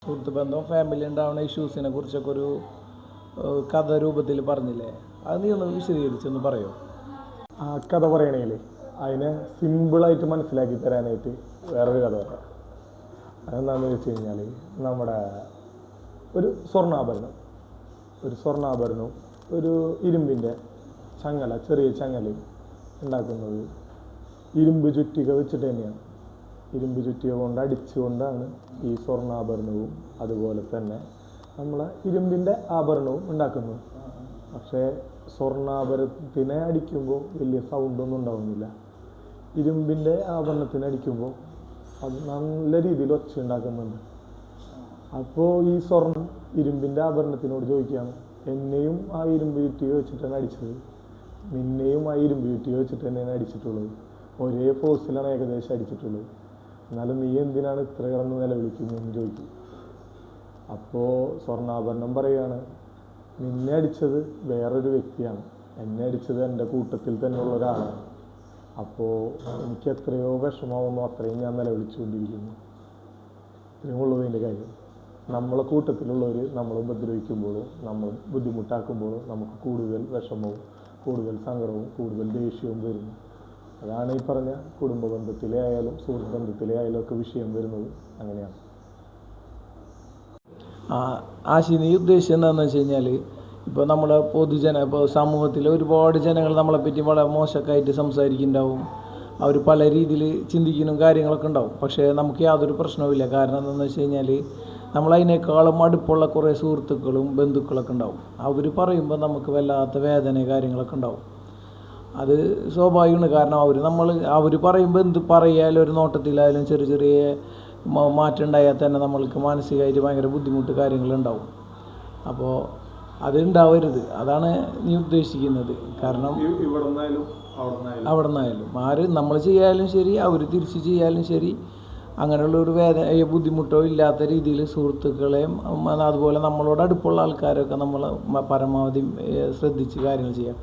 സുഹൃത്ത് ബന്ധവും ഫാമിലി ഉണ്ടാവുന്ന ഇഷ്യൂസിനെ കുറിച്ചൊക്കെ ഒരു കഥ രൂപത്തിൽ പറഞ്ഞില്ലേ, അത് നീ ഒന്ന് വിശദീകരിച്ചൊന്ന് പറയോ? ആ കഥ പറയണമെങ്കിൽ അതിനെ സിമ്പിളായിട്ട് മനസ്സിലാക്കി തരാനായിട്ട് വേറൊരു കഥ പറയാം. അതെന്താണെന്ന് വെച്ച് കഴിഞ്ഞാൽ, നമ്മുടെ ഒരു സ്വർണ്ണാഭരണവും ഒരു ഇരുമ്പിൻ്റെ ചങ്ങല, ചെറിയ ചങ്ങല ഉണ്ടാക്കുന്നത് ഇരുമ്പ് ചുറ്റിക വെച്ചിട്ട് തന്നെയാണ്. ഇരുമ്പ് ചുറ്റിക കൊണ്ട് അടിച്ചുകൊണ്ടാണ് ഈ സ്വർണ്ണാഭരണവും അതുപോലെ തന്നെ നമ്മളെ ഇരുമ്പിൻ്റെ ആഭരണവും ഉണ്ടാക്കുന്നത്. പക്ഷേ സ്വർണ്ണാഭരണത്തിനെ അടിക്കുമ്പോൾ വലിയ സൗണ്ടൊന്നും ഉണ്ടാകുന്നില്ല. ഇരുമ്പിൻ്റെ ആഭരണത്തിന് അടിക്കുമ്പോൾ അത് നല്ല രീതിയിൽ ഒച്ച ഉണ്ടാക്കുന്നുണ്ട്. അപ്പോൾ ഈ സ്വർണ്ണം ഇരുമ്പിൻ്റെ ആഭരണത്തിനോട് ചോദിക്കുകയാണ്, എന്നെയും ആ ഇരുമ്പ് ചുറ്റിക വെച്ചിട്ടാണ് അടിച്ചത്, നിന്നെയും ആ ഇരുമ്പ് ചുറ്റിക വെച്ചിട്ട് തന്നെയാണ് അടിച്ചിട്ടുള്ളത്, ഒരേ ഫോഴ്സിലാണ് ഏകദേശം അടിച്ചിട്ടുള്ളത്, എന്നാലും നീ എന്തിനാണ് ഇത്ര കിടന്ന് നിലവിളിക്കുന്നതെന്ന് ചോദിക്കും. അപ്പോൾ സ്വർണ്ണാഭരണം പറയുകയാണ്, നിന്നെ അടിച്ചത് വേറൊരു വ്യക്തിയാണ്, എന്നെ അടിച്ചത് എൻ്റെ കൂട്ടത്തിൽ തന്നെയുള്ള ഒരാളാണ്. അപ്പോൾ എനിക്ക് എത്രയോ വിഷമാവുന്നു, അത്രയും ഞാൻ നിലവിളിച്ചുകൊണ്ടിരിക്കുന്നു. ഇത്രയും ഉള്ളതിൻ്റെ കാര്യം. നമ്മളെ കൂട്ടത്തിലുള്ളവർ നമ്മൾ ഉപദ്രവിക്കുമ്പോഴും നമ്മൾ ബുദ്ധിമുട്ടാക്കുമ്പോഴും നമുക്ക് കൂടുതൽ വിഷമവും കൂടുതൽ സങ്കടവും കൂടുതൽ ദേഷ്യവും വരുന്നു. അതാണ് ഈ പറഞ്ഞ കുടുംബ ബന്ധത്തിലെ ആയാലും സുഹൃത്ത് ബന്ധത്തിലെ ആയാലും ഒക്കെ വിഷയം വരുന്നത് അങ്ങനെയാണ്. ആശി, നീ ഉദ്ദേശിച്ചത് എന്താണെന്ന് വെച്ച് കഴിഞ്ഞാൽ, ഇപ്പോൾ നമ്മളെ ഇപ്പോൾ സമൂഹത്തിൽ ഒരുപാട് ജനങ്ങൾ നമ്മളെപ്പറ്റി വളരെ മോശമായിട്ട് സംസാരിക്കുന്നുണ്ടാവും, അവർ പല രീതിയിൽ ചിന്തിക്കുന്ന കാര്യങ്ങളൊക്കെ ഉണ്ടാവും. പക്ഷേ നമുക്ക് യാതൊരു പ്രശ്നവുമില്ല. കാരണം എന്താണെന്ന് വെച്ച് കഴിഞ്ഞാൽ, നമ്മളതിനേക്കാളും അടുപ്പുള്ള കുറേ സുഹൃത്തുക്കളും ബന്ധുക്കളൊക്കെ ഉണ്ടാവും. അവർ പറയുമ്പോൾ നമുക്ക് വല്ലാത്ത വേദന കാര്യങ്ങളൊക്കെ ഉണ്ടാവും. അത് സ്വാഭാവികമാണ്. കാരണം അവർ പറയുമ്പോൾ എന്ത് പറയാലും ഒരു നോട്ടത്തിലായാലും ചെറിയ ചെറിയ മാറ്റം ഉണ്ടായാൽ തന്നെ നമ്മൾക്ക് മാനസികമായിട്ട് ഭയങ്കര ബുദ്ധിമുട്ട് കാര്യങ്ങളുണ്ടാവും. അപ്പോൾ അത് ഉണ്ടാവരുത്, അതാണ് നീ ഉദ്ദേശിക്കുന്നത്. കാരണം അവിടെ നിന്നായാലും നമ്മൾ ചെയ്യാലും ശരി, അവർ തിരിച്ച് ചെയ്യാലും ശരി, അങ്ങനെയുള്ളൊരു ബുദ്ധിമുട്ടോ ഇല്ലാത്ത രീതിയിൽ സുഹൃത്തുക്കളെയും അതുപോലെ നമ്മളോട് അടുപ്പുള്ള ആൾക്കാരൊക്കെ നമ്മൾ പരമാവധി ശ്രദ്ധിച്ച് കാര്യങ്ങൾ ചെയ്യാം.